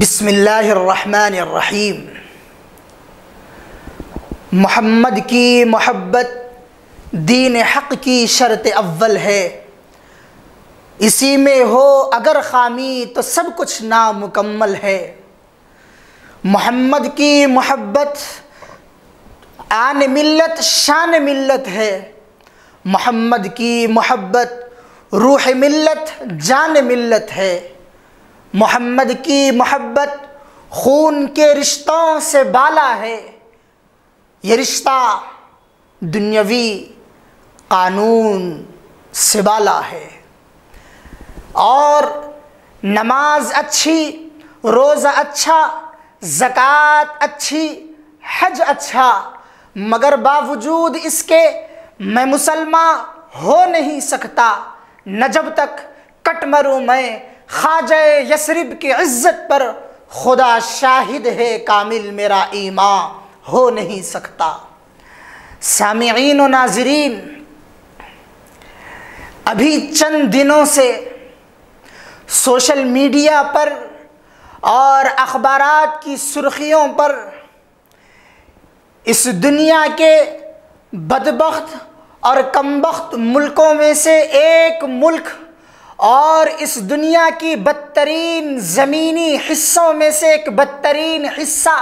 بسم اللہ الرحمن الرحیم۔ محمد کی محبت دین حق کی شرط اول ہے، اسی میں ہو اگر خامی تو سب کچھ نامکمل ہے۔ محمد کی محبت آن ملت شان ملت ہے، محمد کی محبت روح ملت جان ملت ہے۔ محمد کی محبت خون کے رشتوں سے بالا ہے، یہ رشتہ دنیاوی قانون سے بالا ہے۔ اور نماز اچھی، روزہ اچھا، زکوٰۃ اچھی، حج اچھا، مگر باوجود اس کے میں مسلمان ہو نہیں سکتا، نہ جب تک کٹ مروں میں خواجہ یثرب کی عزت پر، خدا شاہد ہے کامل میرا ایمان ہو نہیں سکتا۔ سامعین و ناظرین، ابھی چند دنوں سے سوشل میڈیا پر اور اخبارات کی سرخیوں پر اس دنیا کے بدبخت اور کمبخت ملکوں میں سے ایک ملک اور اس دنیا کی بدترین زمینی حصوں میں سے ایک بدترین حصہ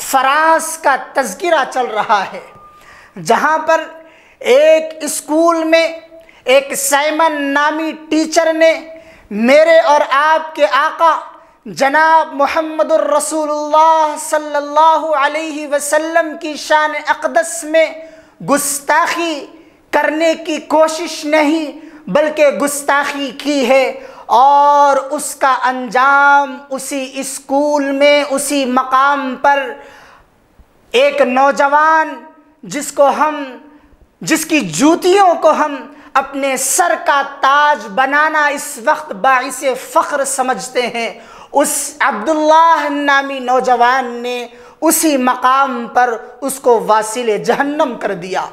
فرانس کا تذکرہ چل رہا ہے، جہاں پر ایک اسکول میں ایک سائمن نامی ٹیچر نے میرے اور آپ کے آقا جناب محمد الرسول اللہ صلی اللہ علیہ وسلم کی شان اقدس میں گستاخی کرنے کی کوشش نہیں بلکہ گستاخی کی ہے، اور اس کا انجام اسی اسکول میں اسی مقام پر ایک نوجوان جس کی جوتیوں کو ہم اپنے سر کا تاج بنانا اس وقت باعث فخر سمجھتے ہیں، اس عبداللہ نامی نوجوان نے اسی مقام پر اس کو واصل جہنم کر دیا۔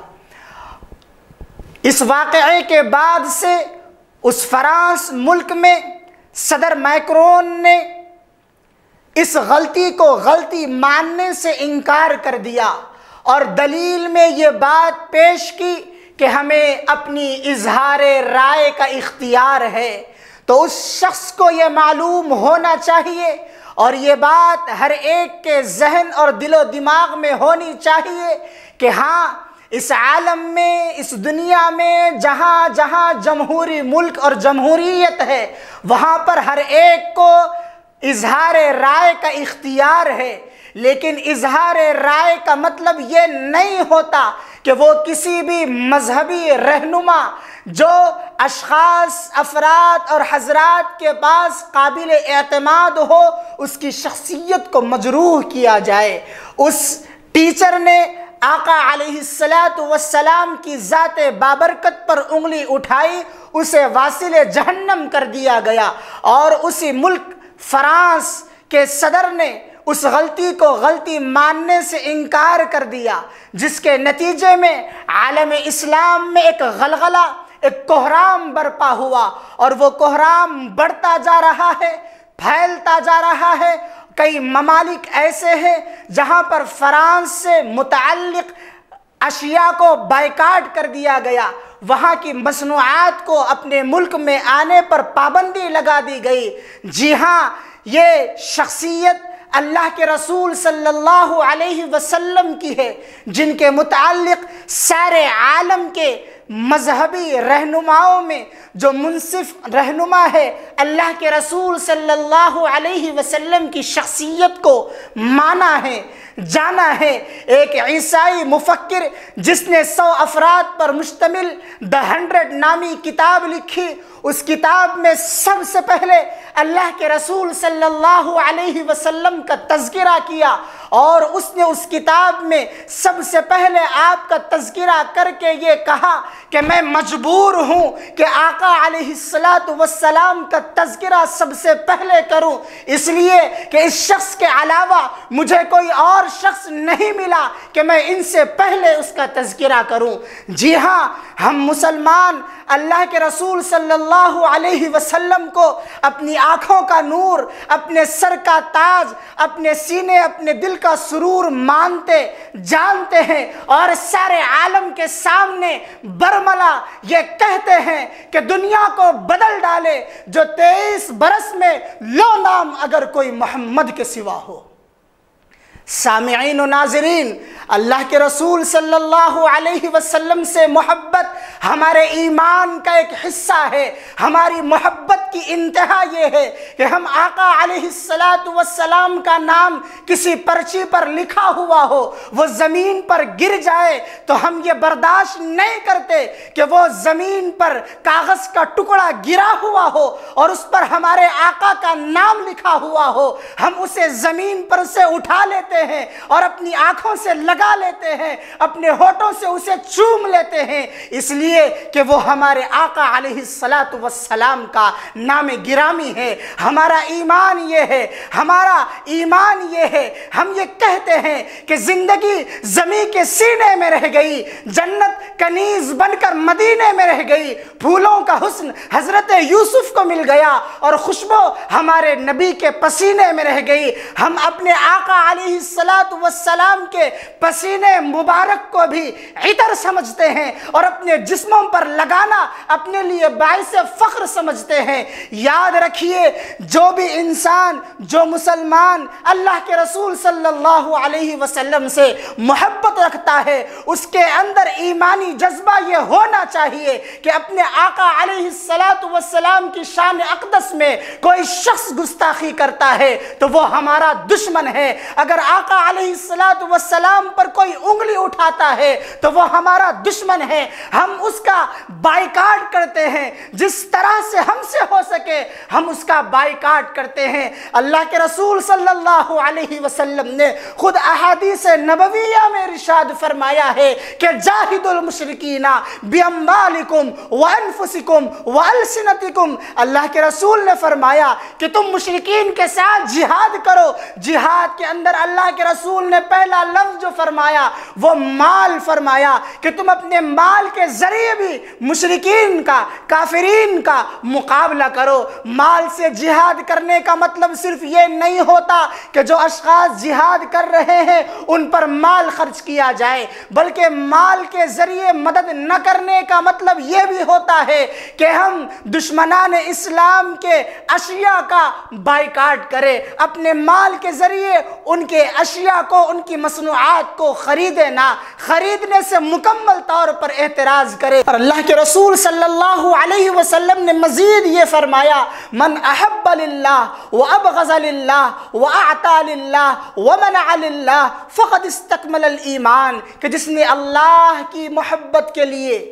اس واقعے کے بعد سے اس فرانس ملک میں صدر میکرون نے اس غلطی کو غلطی ماننے سے انکار کر دیا، اور دلیل میں یہ بات پیش کی کہ ہمیں اپنی اظہار رائے کا اختیار ہے۔ تو اس شخص کو یہ معلوم ہونا چاہیے اور یہ بات ہر ایک کے ذہن اور دل و دماغ میں ہونی چاہیے کہ ہاں، اس عالم میں، اس دنیا میں جہاں جہاں جمہوری ملک اور جمہوریت ہے، وہاں پر ہر ایک کو اظہار رائے کا اختیار ہے، لیکن اظہار رائے کا مطلب یہ نہیں ہوتا کہ وہ کسی بھی مذہبی رہنما جو اشخاص، افراد اور حضرات کے پاس قابل اعتماد ہو، اس کی شخصیت کو مجروح کیا جائے۔ اس ٹیچر نے آقا علیہ السلام کی ذات بابرکت پر انگلی اٹھائی، اسے واصل جہنم کر دیا گیا، اور اسی ملک فرانس کے صدر نے اس غلطی کو غلطی ماننے سے انکار کر دیا، جس کے نتیجے میں عالم اسلام میں ایک غلغلہ، ایک کوہرام برپا ہوا، اور وہ کوہرام بڑھتا جا رہا ہے، پھیلتا جا رہا ہے۔ کئی ممالک ایسے ہیں جہاں پر فرانس سے متعلق اشیاء کو بائیکاٹ کر دیا گیا، وہاں کی مصنوعات کو اپنے ملک میں آنے پر پابندی لگا دی گئی۔ جی ہاں، یہ شخصیت اللہ کے رسول صلی اللہ علیہ وسلم کی ہے، جن کے متعلق سارے عالم کے مذہبی رہنماؤں میں جو منصف رہنما ہے، اللہ کے رسول صلی اللہ علیہ وسلم کی شخصیت کو مانا ہے، جانا ہے۔ ایک عیسائی مفکر جس نے 100 افراد پر مشتمل The 100 نامی کتاب لکھی، اس کتاب میں سب سے پہلے اللہ کے رسول صلی اللہ علیہ وسلم کا تذکرہ کیا، اور اس نے اس کتاب میں سب سے پہلے آپ کا تذکرہ کر کے یہ کہا کہ میں مجبور ہوں کہ آقا علیہ السلام کا تذکرہ سب سے پہلے کروں، اس لیے کہ اس شخص کے علاوہ مجھے کوئی اور شخص نہیں ملا کہ میں ان سے پہلے اس کا تذکرہ کروں۔ جی ہاں، ہم مسلمان اللہ کے رسول صلی اللہ علیہ وسلم کو اپنی آنکھوں کا نور، اپنے سر کا تاج، اپنے سینے، اپنے دل کا سرور مانتے جانتے ہیں، اور سارے عالم کے سامنے برملا یہ کہتے ہیں کہ دنیا کو بدل ڈالے جو 23 برس میں لو نام اگر کوئی محمد کے سوا ہو۔ سامعین و ناظرین، اللہ کے رسول صلی اللہ علیہ وسلم سے محبت ہمارے ایمان کا ایک حصہ ہے۔ ہماری محبت کی انتہا یہ ہے کہ ہم آقا علیہ السلام کا نام کسی پرچی پر لکھا ہوا ہو، وہ زمین پر گر جائے تو ہم یہ برداشت نہیں کرتے کہ وہ زمین پر کاغذ کا ٹکڑا گرا ہوا ہو اور اس پر ہمارے آقا کا نام لکھا ہوا ہو، ہم اسے زمین پر سے اٹھا لیتے ہیں اور اپنی آنکھوں سے لگا لیتے ہیں، اپنے ہونٹوں سے اسے چوم لیتے ہیں، اس لیے کہ وہ ہمارے آقا علیہ السلام کا نام گرامی ہے۔ ہمارا ایمان یہ ہے، ہمارا ایمان یہ ہے، ہم یہ کہتے ہیں کہ زندگی زمین کے سینے میں رہ گئی، جنت کنیز بن کر مدینے میں رہ گئی، پھولوں کا حسن حضرت یوسف کو مل گیا اور خوشبو ہمارے نبی کے پسینے میں رہ گئی۔ ہم اپنے آقا علیہ السلام کے پسینے مبارک کو بھی عطر سمجھتے ہیں اور اپنے جسموں پر لگانا اپنے لیے باعث فخر سمجھتے ہیں۔ یاد رکھیے، جو بھی انسان، جو مسلمان اللہ کے رسول صلی اللہ علیہ وسلم سے محبت رکھتا ہے، اس کے اندر ایمانی جذبہ یہ ہونا چاہیے کہ اپنے آقا علیہ السلام کی شان اقدس میں کوئی شخص گستاخی کرتا ہے تو وہ ہمارا دشمن ہے۔ اگر آقا علیہ السلام پر کوئی انگلی اٹھاتا ہے تو وہ ہمارا دشمن ہے، ہم اس کا بائیکاٹ کرتے ہیں، جس طرح سے ہم سے ہو سکے ہم اس کا بائیکاٹ کرتے ہیں۔ اللہ کے رسول صلی اللہ علیہ وسلم نے خود احادیث نبویہ میں ارشاد فرمایا ہے کہ جاہدوا المشرکین باموالکم وانفسکم والسنتکم، اللہ کے رسول نے فرمایا کہ تم مشرکین کے ساتھ جہاد کرو۔ جہاد کے اندر اللہ کے رسول نے پہلا لفظ جو فرمایا وہ مال فرمایا کہ تم اپنے مال کے ذریعے بھی مشرکین کا، کافرین کا مقابلہ کرو۔ مال سے جہاد کرنے کا مطلب صرف یہ نہیں ہوتا کہ جو اشخاص جہاد کر رہے ہیں ان پر مال خرچ کیا جائے، بلکہ مال کے ذریعے مدد نہ کرنے کا مطلب یہ بھی ہوتا ہے کہ ہم دشمنان اسلام کے اشیاء کا بائیکاٹ کریں، اپنے مال کے ذریعے ان کے اشیاء کو، ان کی مصنوعات کو خریدے نہ، خریدنے سے مکمل طور پر اعتراض کرے۔ اور اللہ کے رسول صلی اللہ علیہ وسلم نے مزید یہ فرمایا، من احب للہ وابغض للہ واعطى للہ ومنع للہ فقد استکمل الایمان، کہ جس نے اللہ کی محبت کے لیے،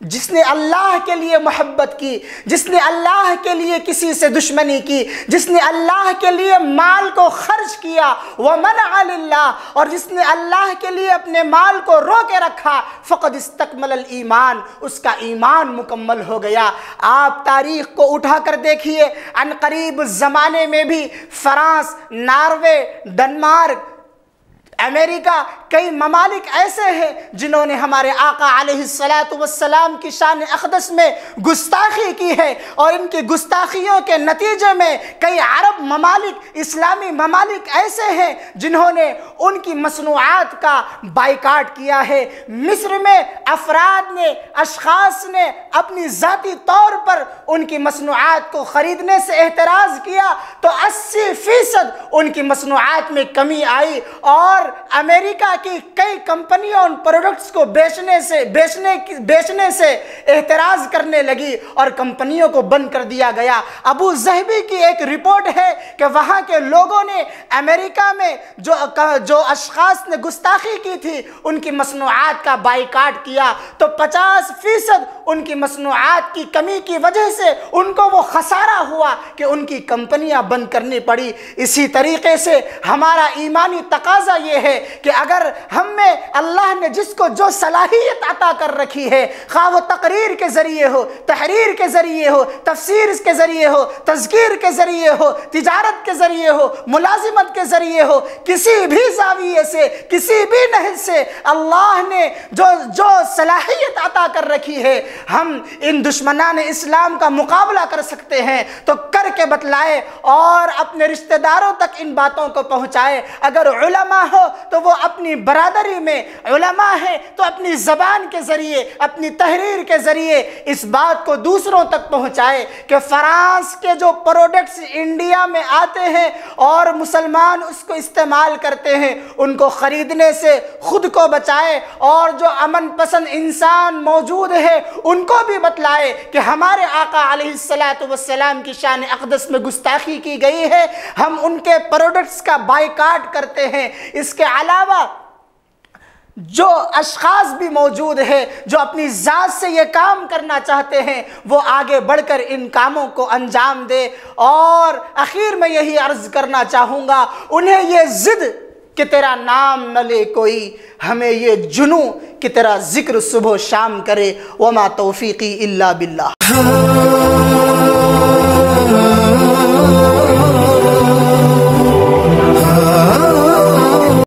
جس نے اللہ کے لیے محبت کی، جس نے اللہ کے لیے کسی سے دشمنی کی، جس نے اللہ کے لیے مال کو خرچ کیا، ومنع للہ، اور جس نے اللہ کے لیے اپنے مال کو روکے رکھا، فقد استکمل الایمان، اس کا ایمان مکمل ہو گیا۔ آپ تاریخ کو اٹھا کر دیکھیے، عن قریب زمانے میں بھی فرانس، ناروے، ڈنمارک، امریکہ، کئی ممالک ایسے ہیں جنہوں نے ہمارے آقا علیہ السلام کی شان اقدس میں گستاخی کی ہے، اور ان کی گستاخیوں کے نتیجے میں کئی عرب ممالک، اسلامی ممالک ایسے ہیں جنہوں نے ان کی مصنوعات کا بائیکاٹ کیا ہے۔ مصر میں افراد نے، اشخاص نے اپنی ذاتی طور پر ان کی مصنوعات کو خریدنے سے احتراز کیا تو 80% ان کی مصنوعات میں کمی آئی، اور امریکہ حالانکہ کئی کنپنیوں ان پروڈکٹس کو بیچنے سے اعتراض کرنے لگی اور کمپنیوں کو بند کر دیا گیا۔ ابو ظہبی کی ایک رپورٹ ہے کہ وہاں کے لوگوں نے امریکہ میں جو اشخاص نے گستاخی کی تھی ان کی مصنوعات کا بائیکاٹ کیا تو 50% ان کی مصنوعات کی کمی کی وجہ سے ان کو وہ خسارہ ہوا کہ ان کی کمپنیاں بند کرنی پڑی۔ اسی طریقے سے ہمارا ایمانی تقاضا یہ ہے کہ اگر ہم میں اللہ نے جس کو جو صلاحیت عطا کر رکھی ہے، خواہ وہ تقریر کے ذریعے ہو، تحریر کے ذریعے ہو، تفسیر کے ذریعے ہو، تذکیر کے ذریعے ہو، تجارت کے ذریعے ہو، ملازمت کے ذریعے ہو، کسی بھی زاویے سے، کسی بھی نہج سے اللہ نے جو صلاحیت عطا کر رکھی ہے، ہم ان دشمنان اسلام کا مقابلہ کر سکتے ہیں تو کر کے بتلائے اور اپنے رشتہ داروں تک ان باتوں کو پہنچائے۔ اگر علماء ہو تو وہ اپنی برادری میں، علماء ہیں تو اپنی زبان کے ذریعے، اپنی تحریر کے ذریعے اس بات کو دوسروں تک پہنچائے کہ فرانس کے جو پروڈکٹس انڈیا میں آتے ہیں اور مسلمان اس کو استعمال کرتے ہیں ان کو خریدنے سے خود کو بچائے، اور جو امن پسند انسان موجود ہے ان کو بھی بتلائے کہ ہمارے آقا علیہ السلام کی شان اقدس میں گستاخی کی گئی ہے، ہم ان کے پروڈکٹس کا بائیکاٹ کرتے ہیں۔ اس کے علاوہ جو اشخاص بھی موجود ہیں جو اپنی ذات سے یہ کام کرنا چاہتے ہیں وہ آگے بڑھ کر ان کاموں کو انجام دے۔ اور اخیر میں یہی عرض کرنا چاہوں گا، انہیں یہ ضد کہ تیرا نام نہ لے کوئی، ہمیں یہ جنوں کہ تیرا ذکر صبح و شام کرے، وما توفیقی الا باللہ۔